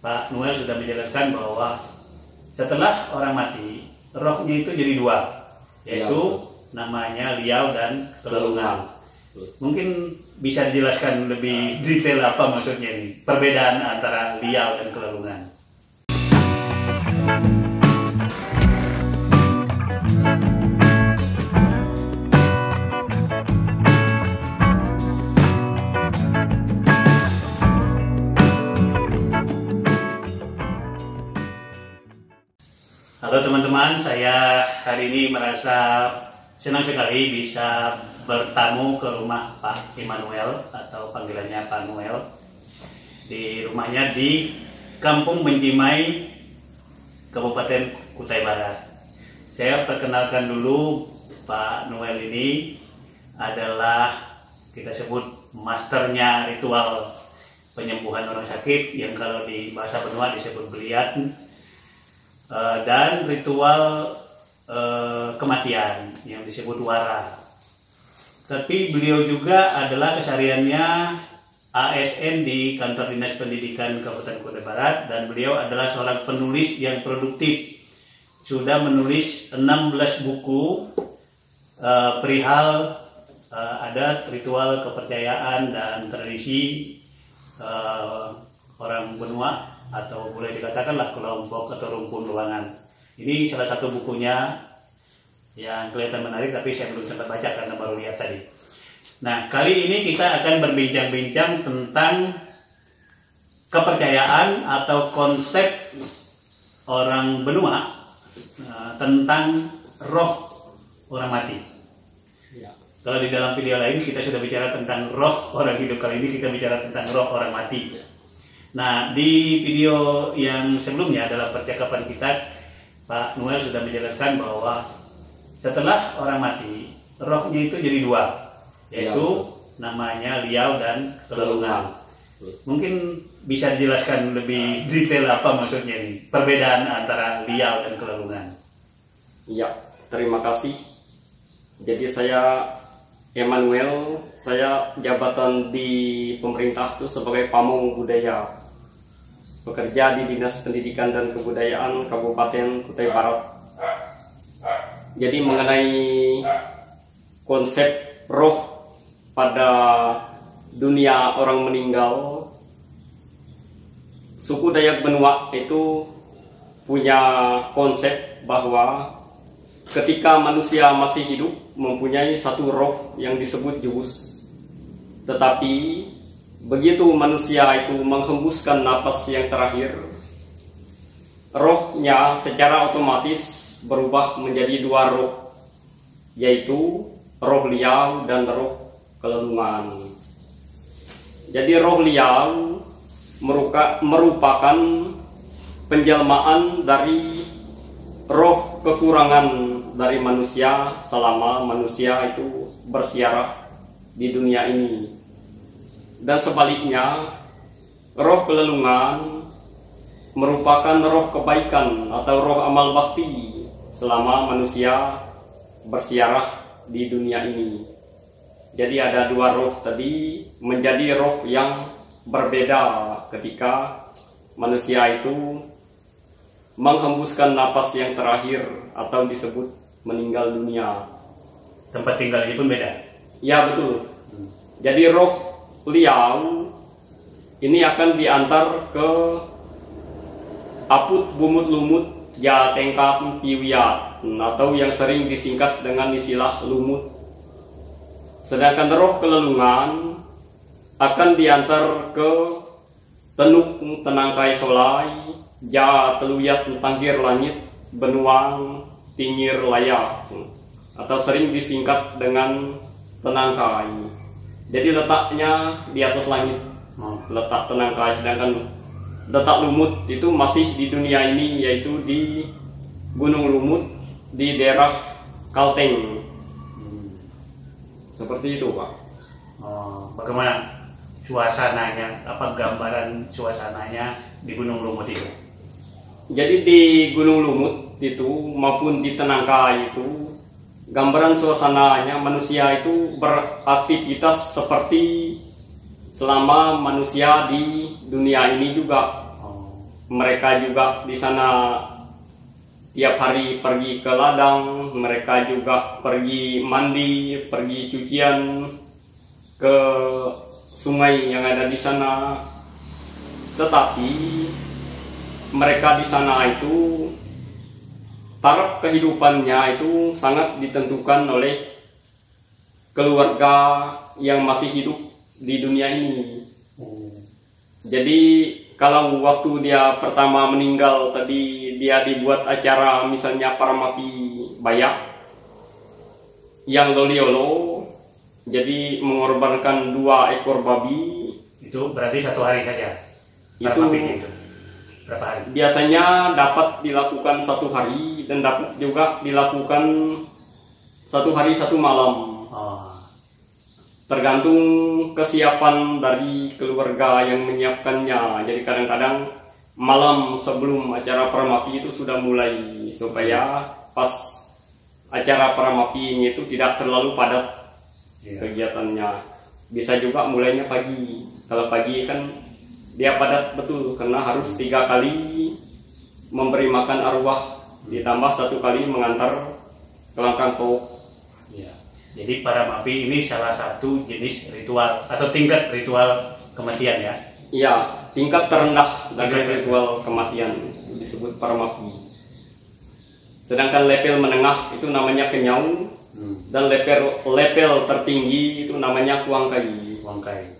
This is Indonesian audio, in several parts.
Pak Noel sudah menjelaskan bahwa setelah orang mati, rohnya itu jadi dua, yaitu namanya liau dan kelelungan. Mungkin bisa dijelaskan lebih detail apa maksudnya ini, perbedaan antara liau dan kelelungan. Halo teman-teman, saya hari ini merasa senang sekali bisa bertamu ke rumah Pak Immanuel atau panggilannya Pak Noel, di rumahnya di Kampung Bencimai, Kabupaten Kutai Barat. Saya perkenalkan dulu, Pak Noel ini adalah kita sebut masternya ritual penyembuhan orang sakit yang kalau di bahasa Benua disebut beliat, dan ritual kematian yang disebut wara. Tapi beliau juga adalah kesehariannya ASN di Kantor Dinas Pendidikan Kabupaten Kutai Barat, dan beliau adalah seorang penulis yang produktif. Sudah menulis 16 buku perihal adat, ritual, kepercayaan, dan tradisi orang Benua, atau boleh dikatakanlah kelompok atau rumpun ruangan. Ini salah satu bukunya yang kelihatan menarik, tapi saya belum sempat baca karena baru lihat tadi. Nah, kali ini kita akan berbincang-bincang tentang kepercayaan atau konsep orang Benua tentang roh orang mati. Ya. Kalau di dalam video lain kita sudah bicara tentang roh orang hidup, kali ini kita bicara tentang roh orang mati. Ya. Nah, di video yang sebelumnya dalam percakapan kita, Pak Noel sudah menjelaskan bahwa setelah orang mati, rohnya itu jadi dua, yaitu namanya liau dan kelelungan. Mungkin bisa dijelaskan lebih detail apa maksudnya ini, perbedaan antara liau dan kelelungan. Iya, terima kasih. Jadi saya Immanuel, saya jabatan di pemerintah itu sebagai pamong budaya, bekerja di Dinas Pendidikan dan Kebudayaan Kabupaten Kutai Barat. Jadi mengenai konsep roh pada dunia orang meninggal, suku Dayak Benua itu punya konsep bahwa ketika manusia masih hidup mempunyai satu roh yang disebut jewus. Tetapi begitu manusia itu menghembuskan napas yang terakhir, rohnya secara otomatis berubah menjadi dua roh, yaitu roh liau dan roh kelelungan. Jadi roh liau merupakan penjelmaan dari roh kekurangan dari manusia selama manusia itu bersiarah di dunia ini. Dan sebaliknya, roh kelelungan merupakan roh kebaikan atau roh amal bakti selama manusia bersiarah di dunia ini. Jadi ada dua roh tadi menjadi roh yang berbeda ketika manusia itu menghembuskan napas yang terakhir atau disebut meninggal dunia. Tempat tinggalnya pun beda? Ya, betul. Jadi roh liau ini akan diantar ke aput bumut lumut ya tengkat piwiyat, atau yang sering disingkat dengan istilah lumut. Sedangkan roh kelelungan akan diantar ke tenuk tenangkai solai ja teluyat tanggir langit benuang pinggir layak, atau sering disingkat dengan tenangkai. Jadi letaknya di atas langit, letak tenangkai. Sedangkan letak lumut itu masih di dunia ini, yaitu di Gunung Lumut di daerah Kalteng. Seperti itu, Pak. Bagaimana suasananya? Apa gambaran suasananya di Gunung Lumut itu? Jadi di Gunung Lumut itu maupun di Tenangkai itu, gambaran suasananya manusia itu beraktivitas seperti selama manusia di dunia ini juga. mereka juga di sana tiap hari pergi ke ladang, mereka juga pergi mandi, pergi cucian ke sungai yang ada di sana. Tetapi mereka di sana itu taraf kehidupannya itu sangat ditentukan oleh keluarga yang masih hidup di dunia ini. Jadi kalau waktu dia pertama meninggal tadi dia dibuat acara misalnya Paramapi Bayak yang loliolo, jadi mengorbankan 2 ekor babi. Itu berarti 1 hari saja. Itu berapa hari? Biasanya dapat dilakukan 1 hari dan dapat juga dilakukan 1 hari 1 malam. Tergantung kesiapan dari keluarga yang menyiapkannya. Jadi kadang-kadang malam sebelum acara Paramapi itu sudah mulai, supaya pas acara Paramapi itu tidak terlalu padat kegiatannya. Bisa juga mulainya pagi. Kalau pagi kan dia padat betul, karena harus 3 kali memberi makan arwah, ditambah 1 kali mengantar ke langkang tok. Jadi Paramapi ini salah satu jenis ritual atau tingkat ritual kematian ya? Iya, tingkat terendah dari ritual kematian disebut Paramapi. Sedangkan level menengah itu namanya kenyau, dan level tertinggi itu namanya kuangkai.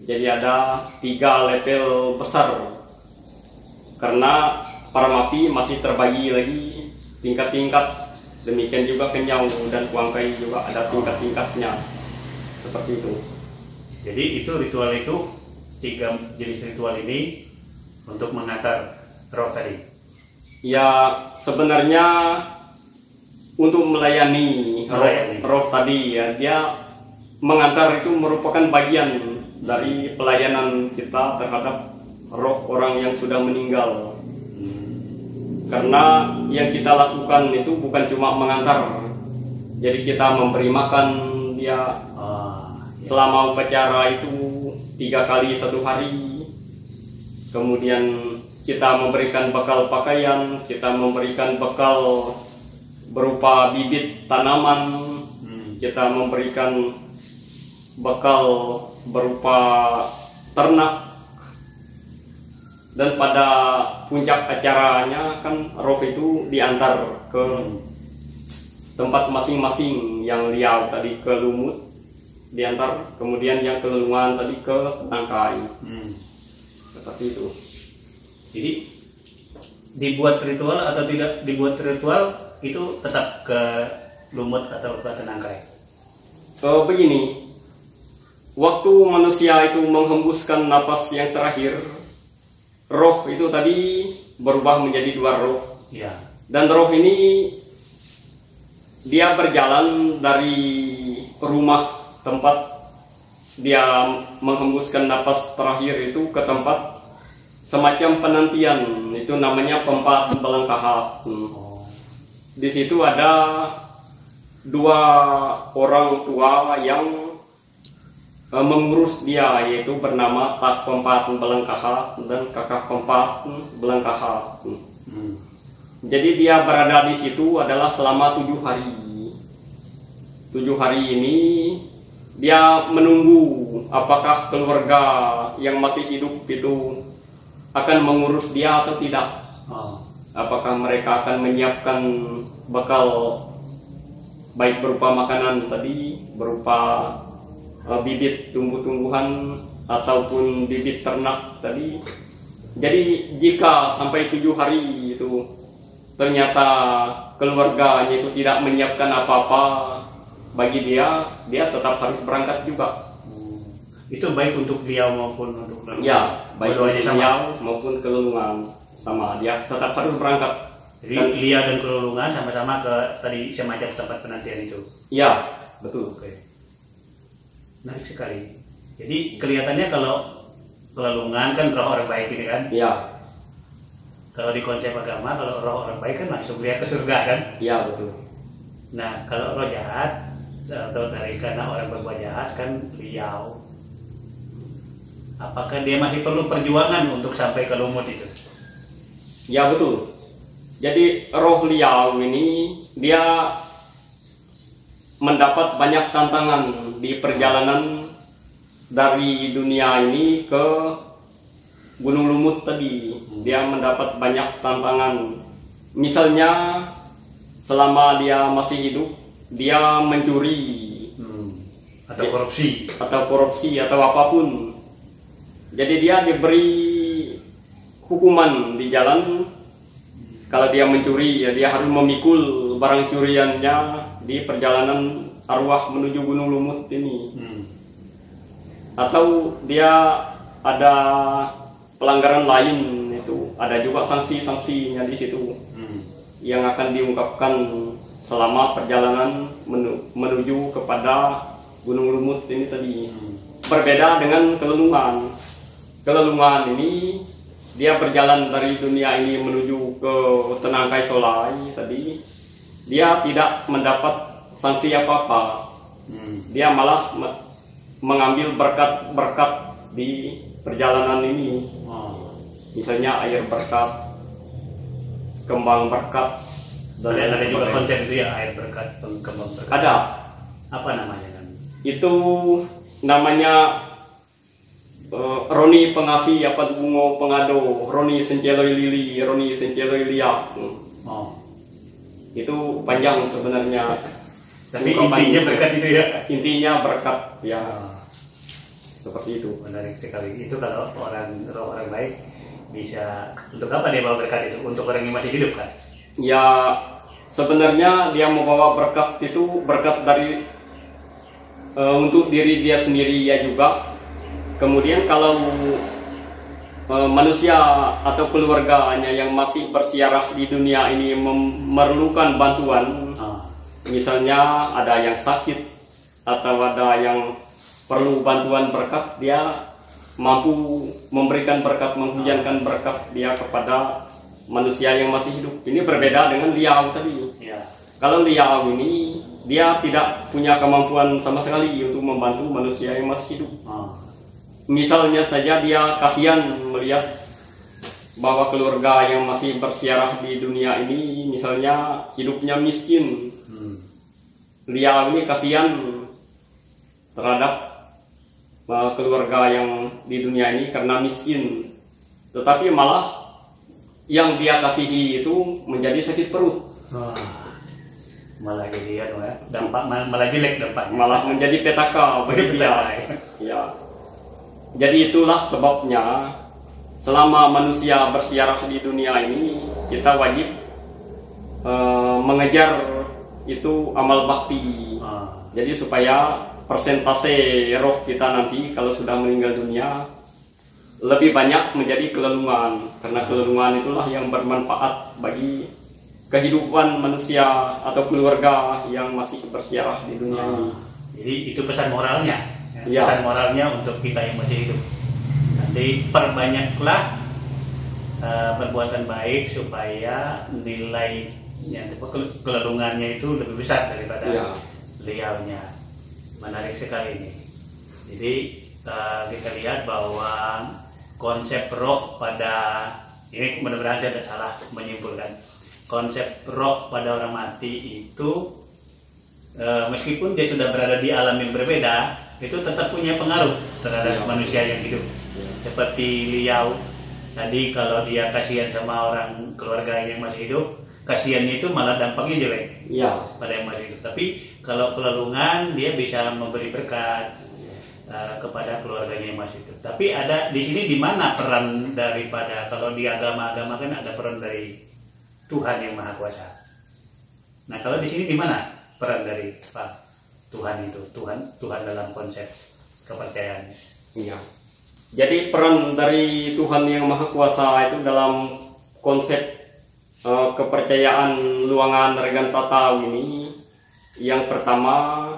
Jadi ada 3 level besar, karena Paramapi masih terbagi lagi tingkat-tingkat. Demikian juga kenyau dan kuangkai juga ada tingkat-tingkatnya, seperti itu. Jadi itu ritual itu 3 jenis ritual ini untuk mengantar roh tadi. Ya sebenarnya untuk melayani roh tadi ya, dia mengantar itu merupakan bagian dari pelayanan kita terhadap roh orang yang sudah meninggal. Karena yang kita lakukan itu bukan cuma mengantar, jadi kita memberi makan dia selama upacara itu 3 kali 1 hari. Kemudian kita memberikan bekal pakaian, kita memberikan bekal berupa bibit tanaman, kita memberikan bekal berupa ternak. Dan pada puncak acaranya kan roh itu diantar ke tempat masing-masing, yang liau tadi ke lumut diantar, kemudian yang kelelungan tadi ke tangkai. Seperti itu. Jadi dibuat ritual atau tidak dibuat ritual itu tetap ke lumut atau ke tenangkai? Begini, waktu manusia itu menghembuskan napas yang terakhir, roh itu tadi berubah menjadi 2 roh. Dan roh ini dia berjalan dari rumah tempat dia menghembuskan napas terakhir itu ke tempat semacam penantian, itu namanya Pempat Belengkaha. Di situ ada 2 orang tua yang mengurus dia, yaitu bernama Tak Pempat Belengkaha dan Kakak Pempat Belengkaha. Jadi dia berada di situ adalah selama 7 hari. 7 hari ini dia menunggu apakah keluarga yang masih hidup itu akan mengurus dia atau tidak. Apakah mereka akan menyiapkan bekal baik berupa makanan tadi, berupa bibit tumbuh-tumbuhan ataupun bibit ternak tadi. Jadi jika sampai 7 hari itu ternyata keluarganya itu tidak menyiapkan apa-apa bagi dia, dia tetap harus berangkat juga. Itu baik untuk beliau maupun untuk kelelungan? Ya, baik untuk beliau maupun kelelungan, sama dia tetap harus berangkat. Jadi Lia dan kelelungan sama-sama ke tadi semacam tempat penantian itu? Ya, betul. Oke. Menarik sekali. Jadi kelihatannya kalau kelelungan kan roh orang baik ini kan? Iya. Kalau di konsep agama, kalau roh orang baik kan langsung dia ke surga kan? Iya, betul. Nah, kalau roh jahat, atau dari karena orang berbuat jahat kan liau. Apakah dia masih perlu perjuangan untuk sampai ke lumut itu? Ya betul. Jadi roh Liao ini dia mendapat banyak tantangan di perjalanan dari dunia ini ke Gunung Lumut tadi. Dia mendapat banyak tantangan. Misalnya selama dia masih hidup, dia mencuri atau korupsi atau apapun. Jadi dia diberi hukuman di jalan. Kalau dia mencuri, ya dia harus memikul barang curiannya di perjalanan arwah menuju Gunung Lumut ini. Atau dia ada pelanggaran lain, itu ada juga sanksi-sanksinya di situ yang akan diungkapkan selama perjalanan menuju kepada Gunung Lumut ini tadi. Berbeda dengan kelelungan. Kelelungan ini dia berjalan dari dunia ini menuju ke Tenangkai Solai tadi. Dia tidak mendapat sanksi apa-apa. Dia malah mengambil berkat-berkat di perjalanan ini. Misalnya air berkat, kembang berkat. Dan ada juga konsep itu ya, air berkat, kembang berkat. Ada. Apa namanya kan? Itu namanya Roni pengasih apa bungo pengado, Roni senceloi lili, Roni senceloi liak. Itu panjang sebenarnya. Tapi intinya berkat itu ya. Intinya berkat ya. Seperti itu. Menarik sekali. Itu kalau orang baik bisa, untuk apa dia bawa berkat itu? Untuk orang yang masih hidup kan? Ya sebenarnya dia membawa berkat itu berkat dari untuk diri dia sendiri ya juga. Kemudian kalau manusia atau keluarganya yang masih bersiarah di dunia ini memerlukan bantuan, misalnya ada yang sakit atau ada yang perlu bantuan berkat, dia mampu memberikan berkat, menghujankan berkat dia kepada manusia yang masih hidup. Ini berbeda dengan Liao tadi. Kalau Liao ini dia tidak punya kemampuan sama sekali untuk membantu manusia yang masih hidup. Misalnya saja dia kasihan melihat bahwa keluarga yang masih bersiarah di dunia ini misalnya hidupnya miskin. Liao ini kasihan terhadap keluarga yang di dunia ini karena miskin. Tetapi malah yang dia kasihi itu menjadi sakit perut. Malah jadi dampak malah jelek dampaknya. Malah menjadi petaka bagi dia. Ya. Jadi itulah sebabnya selama manusia bersiarah di dunia ini kita wajib mengejar itu amal bakti. Jadi supaya persentase roh kita nanti kalau sudah meninggal dunia lebih banyak menjadi kelelungan, karena kelelungan itulah yang bermanfaat bagi kehidupan manusia atau keluarga yang masih bersiarah di dunia ini. Jadi itu pesan moralnya. Ya. Pesan moralnya untuk kita yang masih hidup. Nanti perbanyaklah perbuatan baik supaya nilainya, kelelungannya itu lebih besar daripada Liao-nya. Menarik sekali ini. Jadi kita lihat bahwa konsep roh pada, ini mudah-mudahan saya tidak salah menyimpulkan, konsep roh pada orang mati itu meskipun dia sudah berada di alam yang berbeda, itu tetap punya pengaruh terhadap manusia yang hidup. Seperti Liao tadi, kalau dia kasihan sama orang keluarga yang masih hidup, kasihannya itu malah dampaknya jelek pada yang masih hidup. Tapi kalau kelelungan dia bisa memberi berkat kepada keluarganya yang masih hidup. Tapi ada di sini di mana peran daripada, kalau di agama-agama kan ada peran dari Tuhan yang Maha Kuasa. Nah kalau di sini di mana peran dari Tuhan itu, Tuhan dalam konsep kepercayaan? Iya. Jadi peran dari Tuhan yang Maha Kuasa itu dalam konsep kepercayaan Luangan Regantataw ini, yang pertama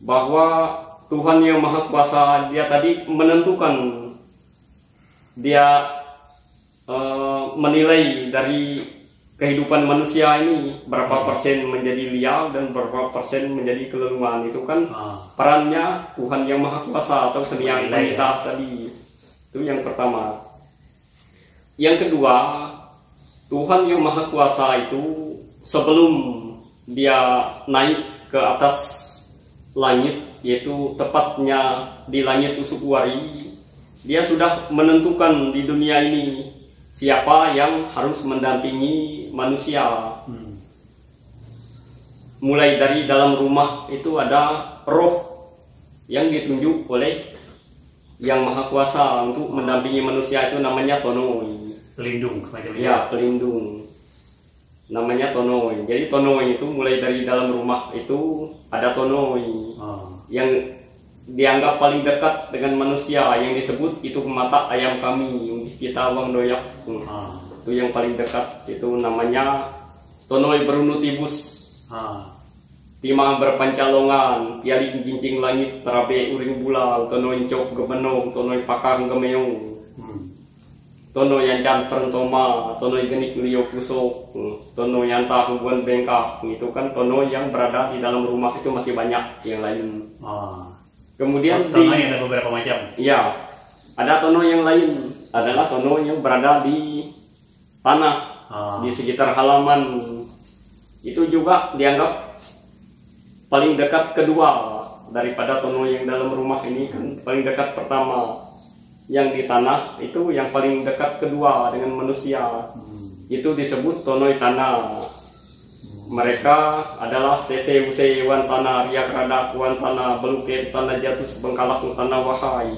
bahwa Tuhan yang Maha Kuasa dia tadi menentukan, dia menilai dari kehidupan manusia ini berapa persen menjadi Liao dan berapa persen menjadi kelelungan. Itu kan perannya Tuhan yang Maha Kuasa atau Seniang Pemerintah tadi. Itu yang pertama. Yang kedua, Tuhan yang Maha Kuasa itu sebelum dia naik ke atas langit, yaitu tepatnya di langit Usukuwari, dia sudah menentukan di dunia ini siapa yang harus mendampingi manusia. Mulai dari dalam rumah itu ada roh yang ditunjuk oleh yang Maha Kuasa untuk mendampingi manusia, itu namanya Tonoi. Pelindung semacam itu. Ya, pelindung. Namanya Tonoi. Jadi Tonoi itu mulai dari dalam rumah itu ada Tonoi yang dianggap paling dekat dengan manusia, yang disebut itu mata ayam kami, kita wang doyak. Itu yang paling dekat, itu namanya Tonoi Berunutibus. Timang berpancalongan, tiali gincing langit, terabe uring bulang, Tonoi cok gebenong, Tonoi pakang gemeong, Tonoi yang canter toma, Tonoi genik liyo pusok, Tonoi yang tak hubungan bengkak. Itu kan Tonoi yang berada di dalam rumah, itu masih banyak yang lain. Kemudian Tonoi ada beberapa macam. Ya, ada Tonoi yang lain, adalah Tonoi yang berada di tanah, di sekitar halaman. Itu juga dianggap paling dekat kedua daripada Tonoi yang dalam rumah ini. Kan paling dekat pertama yang di tanah, itu yang paling dekat kedua dengan manusia. Itu disebut Tonoi tanah. Mereka adalah sese use wan tanah, riak rada wan tanah, beluke tanah jatus bengkalak tanah wahai.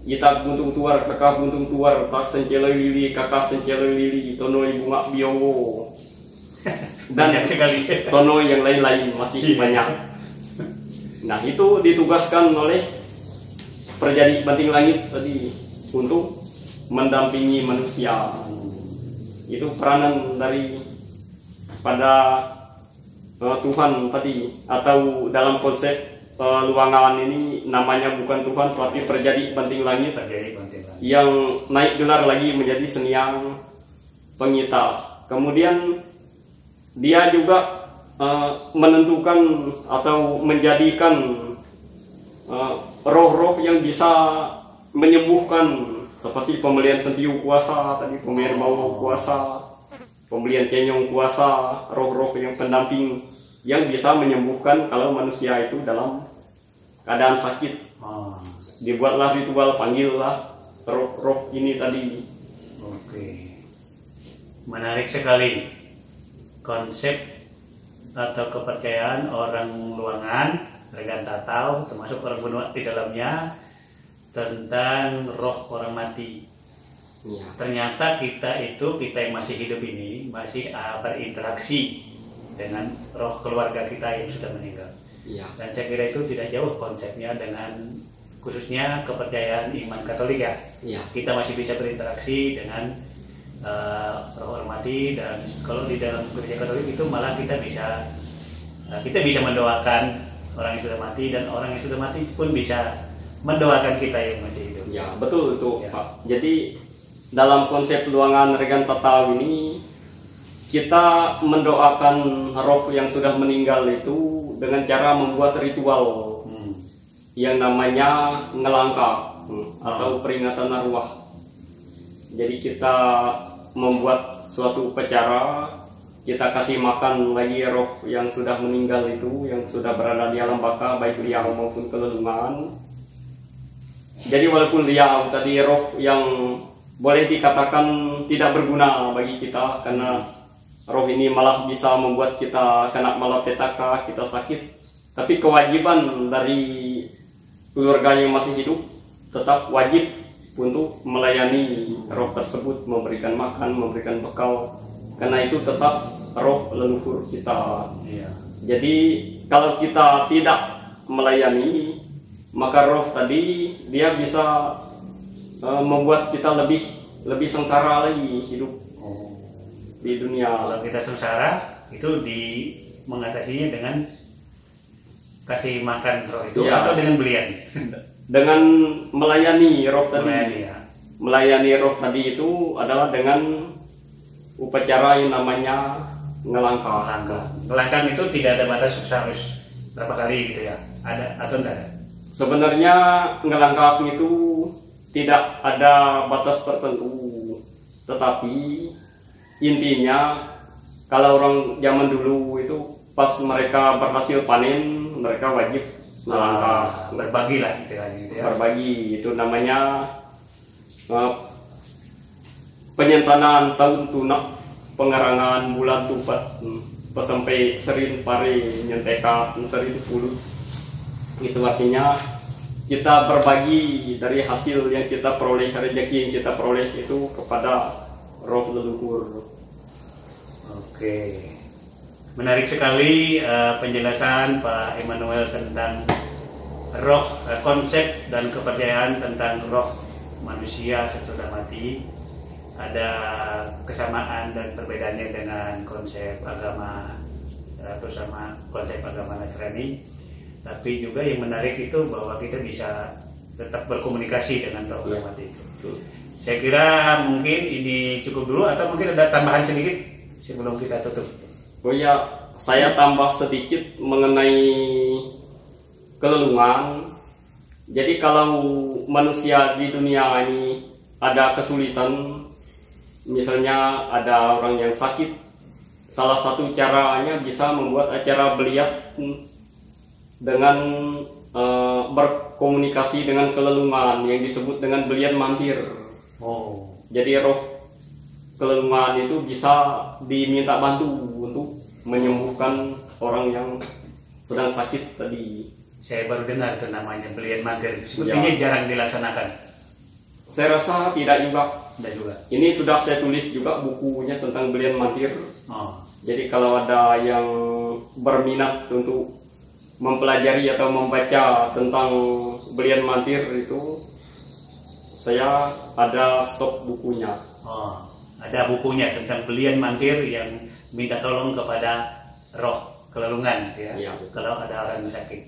Itak buntung tuar, kakak buntung tuar, tak senceloi lili, kakak senceloi lili, Tonoi bunga biowo. Dan Banyak sekali. Tonoi yang lain-lain masih banyak. Nah, itu ditugaskan oleh Perjadi Banting Langit tadi untuk mendampingi manusia. Itu peranan dari pada Tuhan tadi, atau dalam konsep luangan ini namanya bukan Tuhan tapi Perjadi Banting Langit, yang naik gelar lagi menjadi Seniang Pengita. Kemudian dia juga menentukan atau menjadikan roh-roh yang bisa menyembuhkan, seperti pembelian sentiu kuasa tadi, pembelian mau kuasa, pembelian kenyong kuasa, roh-roh yang pendamping yang bisa menyembuhkan kalau manusia itu dalam keadaan sakit. Dibuatlah ritual, panggillah roh-roh ini tadi. Oke, menarik sekali konsep atau kepercayaan orang Luangan, Regan Tatau, termasuk orang benua di dalamnya, tentang roh orang mati. Ternyata kita yang masih hidup ini masih berinteraksi dengan roh keluarga kita yang sudah meninggal. Dan saya kira itu tidak jauh konsepnya dengan khususnya kepercayaan iman Katolik ya. Kita masih bisa berinteraksi dengan roh orang mati, dan kalau di dalam gereja Katolik itu malah kita bisa mendoakan orang yang sudah mati, dan orang yang sudah mati pun bisa mendoakan kita yang masih hidup. Ya, betul itu, Pak. Jadi dalam konsep luangan Regan Tatau ini, kita mendoakan roh yang sudah meninggal itu dengan cara membuat ritual yang namanya ngelangkah atau peringatan arwah. Jadi kita membuat suatu upacara, kita kasih makan lagi roh yang sudah meninggal itu, yang sudah berada di alam baka, baik liang maupun kelelungan. Jadi walaupun liang tadi roh yang boleh dikatakan tidak berguna bagi kita, karena roh ini malah bisa membuat kita kena malapetaka, kita sakit. Tapi kewajiban dari keluarga yang masih hidup tetap wajib untuk melayani roh tersebut, memberikan makan, memberikan bekal, karena itu tetap roh leluhur kita. Jadi kalau kita tidak melayani, maka roh tadi dia bisa membuat kita lebih sengsara lagi hidup di dunia. Kalau kita sengsara itu mengatasinya dengan kasih makan roh itu atau dengan belian? Dengan melayani roh tadi. Melayani roh tadi itu adalah dengan upacara yang namanya ngelangkah. Ngelangkah itu tidak ada batas harus berapa kali gitu ya? Ada atau tidak ada? Sebenarnya ngelangkah itu tidak ada batas tertentu, tetapi intinya kalau orang zaman dulu itu pas mereka berhasil panen, mereka wajib melangkah, berbagi lah gitu ya. Berbagi itu namanya penyentangan tahun tunak, pengerangan bulan tupat, pesampai serin pare nyentekat serin puluh. Itu artinya kita berbagi dari hasil yang kita peroleh, rezeki yang kita peroleh itu kepada roh leluhur. Oke, menarik sekali penjelasan Pak Emmanuel tentang roh, konsep dan kepercayaan tentang roh manusia sesudah mati. Ada kesamaan dan perbedaannya dengan konsep agama atau sama konsep agama Nasrani. Tapi juga yang menarik itu bahwa kita bisa tetap berkomunikasi dengan roh yang mati itu. Saya kira mungkin ini cukup dulu atau mungkin ada tambahan sedikit sebelum kita tutup. Oh ya, saya tambah sedikit mengenai kelelungan. Jadi kalau manusia di dunia ini ada kesulitan, misalnya ada orang yang sakit, salah satu caranya bisa membuat acara beliat dengan berkomunikasi dengan kelelungan yang disebut dengan belian mantir. Jadi roh kelelungan itu bisa diminta bantu untuk menyembuhkan orang yang sedang sakit tadi. Saya baru dengar itu namanya belian mantir. Sepertinya jarang dilaksanakan. Saya rasa tidak juga. Tidak juga. Ini sudah saya tulis juga bukunya tentang belian mantir. Jadi kalau ada yang berminat untuk mempelajari atau membaca tentang belian mantir itu, saya ada stok bukunya. Ada bukunya tentang belian mantir yang minta tolong kepada roh kelelungan ya. Kalau ada orang yang sakit.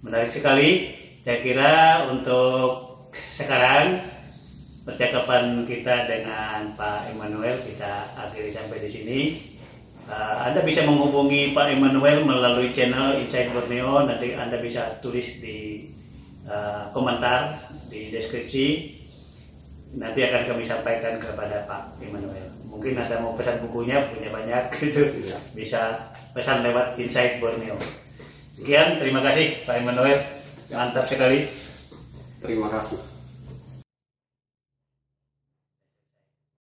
Menarik sekali. Saya kira untuk sekarang percakapan kita dengan Pak Emmanuel kita akhiri sampai di sini. Anda bisa menghubungi Pak Emmanuel melalui channel Insight Borneo. Nanti Anda bisa tulis di komentar di deskripsi. Nanti akan kami sampaikan kepada Pak Emmanuel. Mungkin Anda mau pesan bukunya, punya banyak gitu, bisa pesan lewat Insight Borneo. Sekian, terima kasih Pak Emmanuel, mantap sekali. Terima kasih.